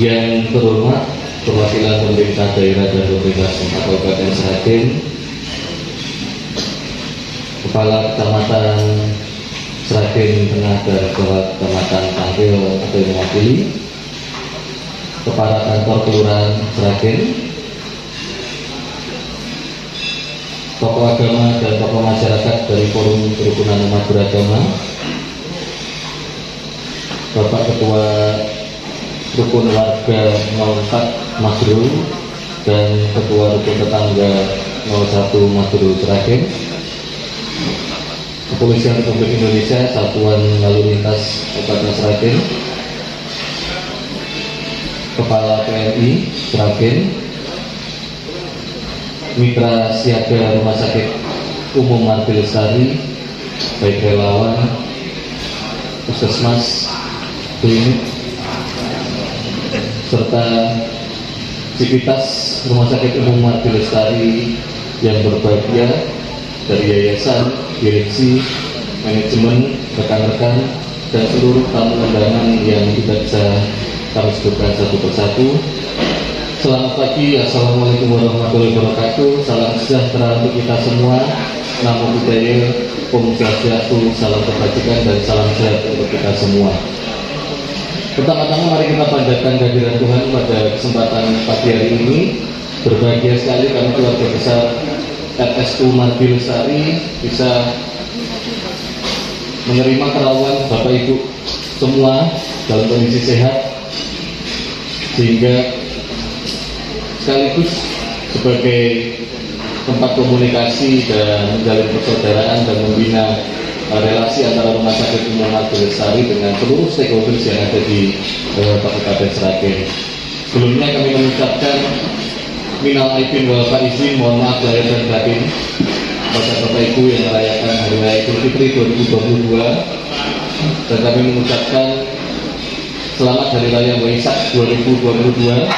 Yang terhormat perwakilan pemerintah daerah dan pemerintah Kabupaten Sragen, Kepala Kecamatan Sragen Tengah dan Kecamatan Tampil atau yang mewakili, Kepala Kantor Kelurahan Sragen, tokoh agama dan tokoh masyarakat dari Forum Kerukunan Umat Beragama, Bapak Ketua Rukun Warga 04 Madru dan Ketua Rukun Tetangga 01 Madru Sragen, Kepolisian Republik Indonesia, Satuan Lalu Lintas Kabupaten Sragen, Kepala TNI Sragen, Mitra Siaga Rumah Sakit Umum Marti Lestari, baik relawan, puskesmas, klinik, serta sivitas Rumah Sakit Umum Marti Lestari yang berbahagia, dari yayasan, direksi, manajemen, rekan-rekan, dan seluruh tamu undangan yang tidak bisa kami sebutkan satu persatu. Selamat pagi, assalamualaikum warahmatullahi wabarakatuh. Salam sejahtera untuk kita semua. Namo Buddhaya, Om Swastiastu, salam kebajikan dan salam sehat untuk kita semua. Pertama-tama mari kita panjatkan kehadiran Tuhan pada kesempatan pagi hari ini. Berbahagia sekali kami keluarga besar RSU Marti Lestari bisa menerima kerawuan Bapak Ibu semua dalam kondisi sehat, sehingga sekaligus sebagai tempat komunikasi dan menjalin persaudaraan dan membina relasi antara Rumah Sakit Umum Marti Lestari dengan seluruh stakeholders yang ada di Kabupaten Sragen. Sebelumnya kami mengucapkan minal aidin wal faizin, mohon maaf lahir dan batin pada Bapak Ibu yang merayakan Hari Raya Idul Fitri 2022, dan kami mengucapkan selamat Hari Raya Waisak 2022.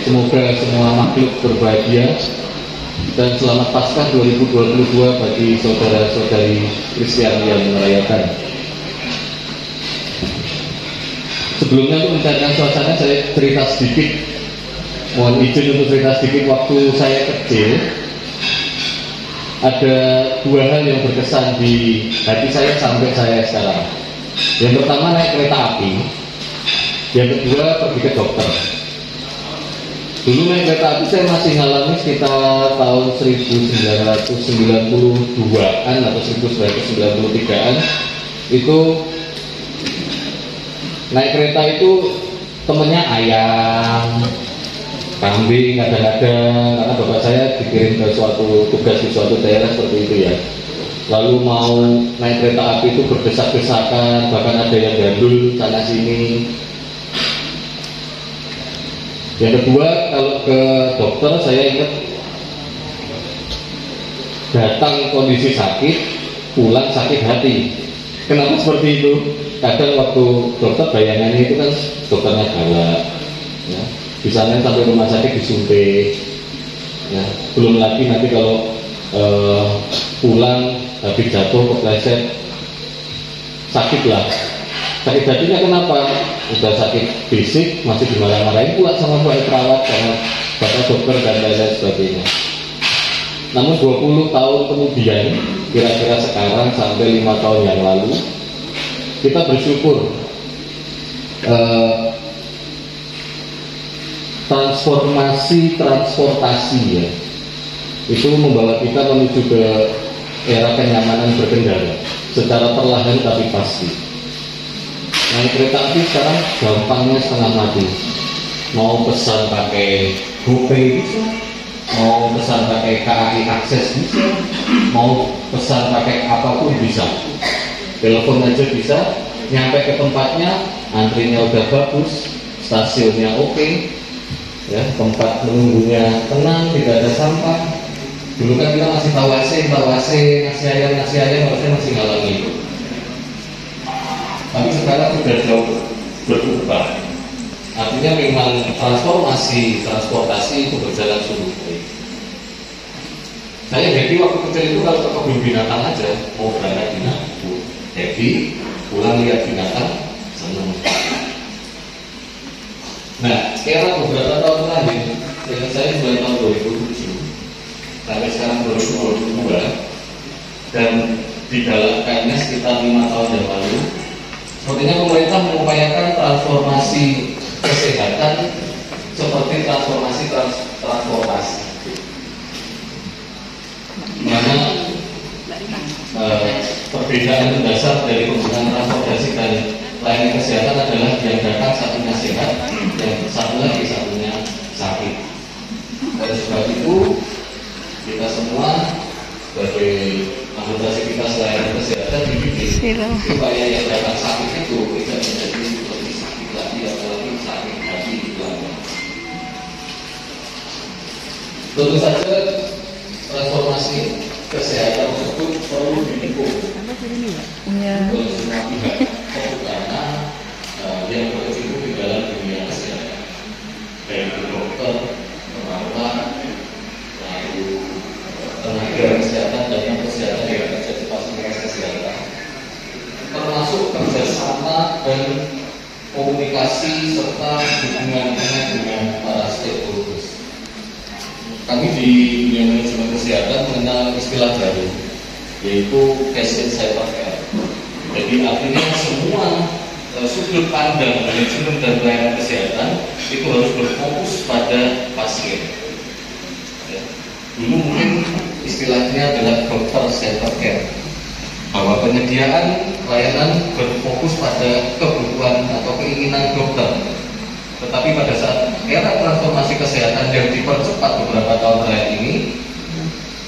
Semoga semua makhluk berbahagia, dan selamat Paskah 2022 bagi saudara-saudari Kristiani yang merayakan. Sebelumnya untuk mencairkan suasana, saya cerita sedikit. Mohon izin untuk cerita sedikit. Waktu saya kecil, ada dua hal yang berkesan di hati saya sampai saya sekarang. Yang pertama naik kereta api, yang kedua pergi ke dokter. Dulu naik kereta api saya masih ngalami sekitar tahun 1992-an atau 1993-an. Itu naik kereta itu temennya ayam, kambing kadang-kadang, karena bapak saya dikirim ke suatu tugas di suatu daerah seperti itu ya. Lalu mau naik kereta api itu berdesak-desakan, bahkan ada yang gandul sana sini. Yang kedua, kalau ke dokter saya ingat datang kondisi sakit, pulang sakit hati. Kenapa seperti itu? Kadang waktu dokter bayangannya itu kan dokternya galak, ya. Di sana sampai rumah sakit disuntik, ya. Belum lagi nanti kalau pulang habis jatuh kepleset, sakit lah. Sakit hatinya kenapa? Udah sakit fisik masih dimarah-marahin pula sama Pak perawat, sama bapak dokter dan lain-lain sebagainya. Namun 20 tahun kemudian, kira-kira sekarang sampai 5 tahun yang lalu, kita bersyukur transformasi transportasi ya, itu membawa kita menuju ke era kenyamanan berkendara secara perlahan tapi pasti. Naik kereta api sekarang gampangnya setengah mati. Mau pesan pakai GoPay bisa, mau pesan pakai KAI Akses bisa, mau pesan pakai apapun bisa. Telepon aja bisa, nyampe ke tempatnya, antrinya udah bagus, stasiunnya oke, ya, tempat menunggunya tenang, tidak ada sampah. Dulu kan kita masih tahu AC, nasi ayam, harusnya masih ngalami itu. Tapi sekarang sudah jauh berubah. Artinya memang transportasi itu berjalan sungguh baik. Saya happy waktu kecil itu kalau ke kebun binatang aja, mau berangkat binatang, happy, pulang lihat binatang, senang. Nah, era beberapa tahun terakhir, dengan saya mulai tahun 2007 sampai sekarang 2022, dan digalakkannya sekitar 5 tahun yang lalu, sepertinya pemerintah mengupayakan transformasi kesehatan seperti transformasi transportasi, mana perbedaan mendasar dari penggunaan transportasi dan layanan kesehatan adalah yang datang satunya sehat, yang satu lagi satunya sakit. Oleh sebab itu, kita semua sebagai anggota sivitas layanan kesehatan dibimbing supaya yang datang sakit itu tidak menjadi seperti sakit lagi, apalagi sakit hati itu. Tentu saja transformasi kesehatan tersebut perlu didukung oleh semua pihak, karena yang berkecimpung di dalam dunia kesehatan, baik itu dokter, perawat, lalu tenaga kesehatan dan kesehatan yang ada di fasilitas kesehatan, termasuk kerjasama dan komunikasi serta hubungan dengan para stakeholders. Kami di dunia manajemen kesehatan mengenal istilah baru, yaitu patient centered care. Jadi artinya semua sudut pandang manajemen dan pelayanan kesehatan itu harus berfokus pada pasien. Dulu mungkin istilahnya adalah dokter centered care, bahwa penyediaan layanan berfokus pada kebutuhan atau keinginan dokter. Tetapi pada saat era transformasi kesehatan yang dipercepat beberapa tahun terakhir ini,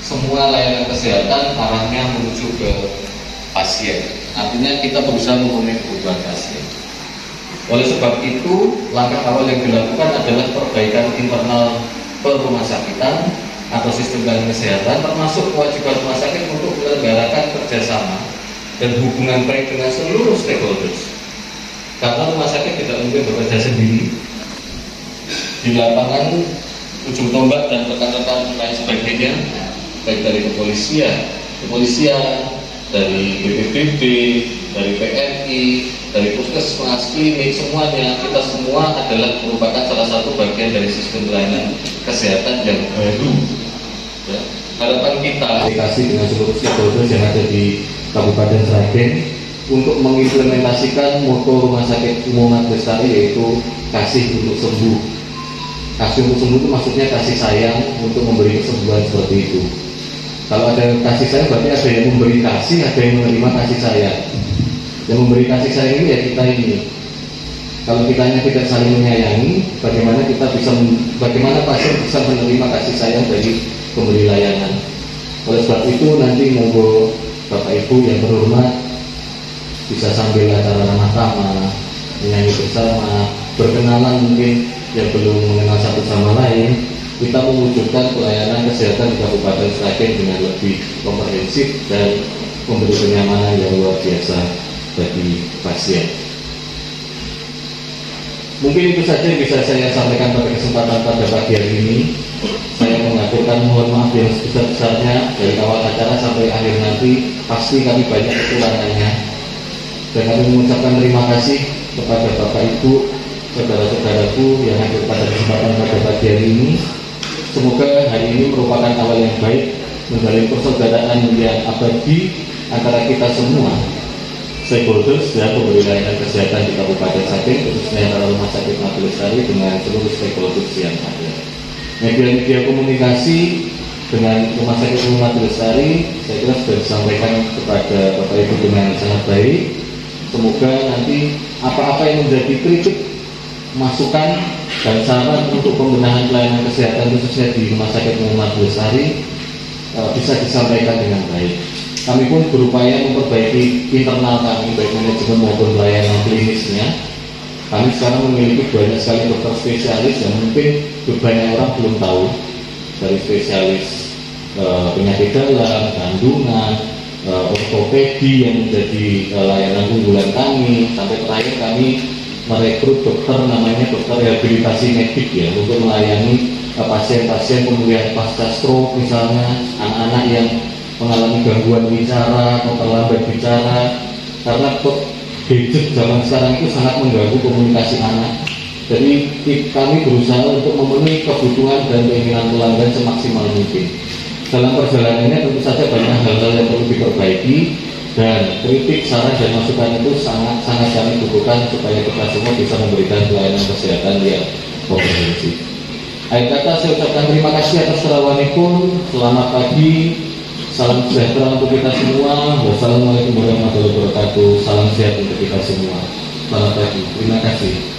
semua layanan kesehatan arahnya menuju ke pasien. Artinya kita berusaha memenuhi kebutuhan pasien. Oleh sebab itu, langkah awal yang dilakukan adalah perbaikan internal perumahsakitan atau sistem pelayanan kesehatan, termasuk kewajiban rumah sakit untuk menyelenggarakan kerjasama dan hubungan baik dengan seluruh stakeholders. Karena rumah sakit tidak mungkin bekerja sendiri. Di lapangan, ujung tombak dan rekan-rekan lain sebagainya, baik dari kepolisian, dari BPBD, dari PMI, dari puskesmas, klinik, semuanya, kita semua adalah merupakan salah satu bagian dari sistem pelayanan kesehatan yang baru. Ya. Harapan kita komunikasi dengan seluruh stakeholders yang ada di Kabupaten Sragen untuk mengimplementasikan moto Rumah Sakit Umum Mat Lestari, yaitu kasih untuk sembuh. Kasih untuk sembuh itu maksudnya kasih sayang untuk memberi kesembuhan seperti itu. Kalau ada kasih sayang berarti ada yang memberi kasih, ada yang menerima kasih sayang. Yang memberi kasih sayang ini ya kita ini. Kalau kitanya tidak saling menyayangi, bagaimana pasien bisa menerima kasih sayang dari pemberi layanan. Oleh sebab itu nanti monggo Bapak Ibu yang terhormat bisa sambil acara ramah tamah, menyanyi bersama, berkenalan mungkin yang belum mengenal satu sama lain, kita mewujudkan pelayanan kesehatan di Kabupaten Sragen dengan lebih komprehensif dan memberi kenyamanan yang luar biasa bagi pasien. Mungkin itu saja yang bisa saya sampaikan pada kesempatan pada pagi hari ini. Saya mengaturkan mohon maaf yang sebesar-besarnya dari awal acara sampai akhir nanti. Pasti kami banyak kekurangannya. Dan kami mengucapkan terima kasih kepada Bapak Ibu, saudara-saudaraku yang hadir pada kesempatan pada pagi hari ini. Semoga hari ini merupakan awal yang baik menjalin persaudaraan yang abadi antara kita semua, stakeholders dan pemberi layanan kesehatan di Kabupaten Sragen, khususnya antara Rumah Sakit Mat Lestari dengan seluruh stakeholders yang ada. Media-media komunikasi dengan Rumah Sakit Umum Mat Lestari saya kira sudah disampaikan kepada Bapak Ibu dengan sangat baik. Semoga nanti apa-apa yang menjadi kritik, masukan dan saran untuk pembenahan pelayanan kesehatan khususnya di Rumah Sakit Umum Mat Lestari bisa disampaikan dengan baik. Kami pun berupaya memperbaiki internal kami, baik manajemen maupun pelayanan klinisnya. Kami sekarang memiliki banyak sekali dokter spesialis yang mungkin banyak orang belum tahu, dari spesialis penyakit dalam, kandungan, ortopedi yang menjadi layanan unggulan kami, sampai terakhir kami merekrut dokter namanya dokter rehabilitasi medik ya, untuk melayani pasien-pasien pemulihan pasca stroke, misalnya anak-anak yang mengalami gangguan bicara atau terlambat bicara, karena gadget zaman sekarang itu sangat mengganggu komunikasi anak. Jadi kami berusaha untuk memenuhi kebutuhan dan keinginan pelanggan semaksimal mungkin. Dalam perjalanannya tentu saja banyak hal-hal yang perlu diperbaiki, dan kritik, saran, dan masukan itu sangat kami butuhkan supaya kita semua bisa memberikan pelayanan kesehatan yang komprehensif. Akhir kata saya ucapkan terima kasih atas kerawanipun. Selamat pagi, salam sejahtera untuk kita semua. Wassalamualaikum warahmatullahi wabarakatuh. Salam sehat untuk kita semua. Selamat pagi, terima kasih.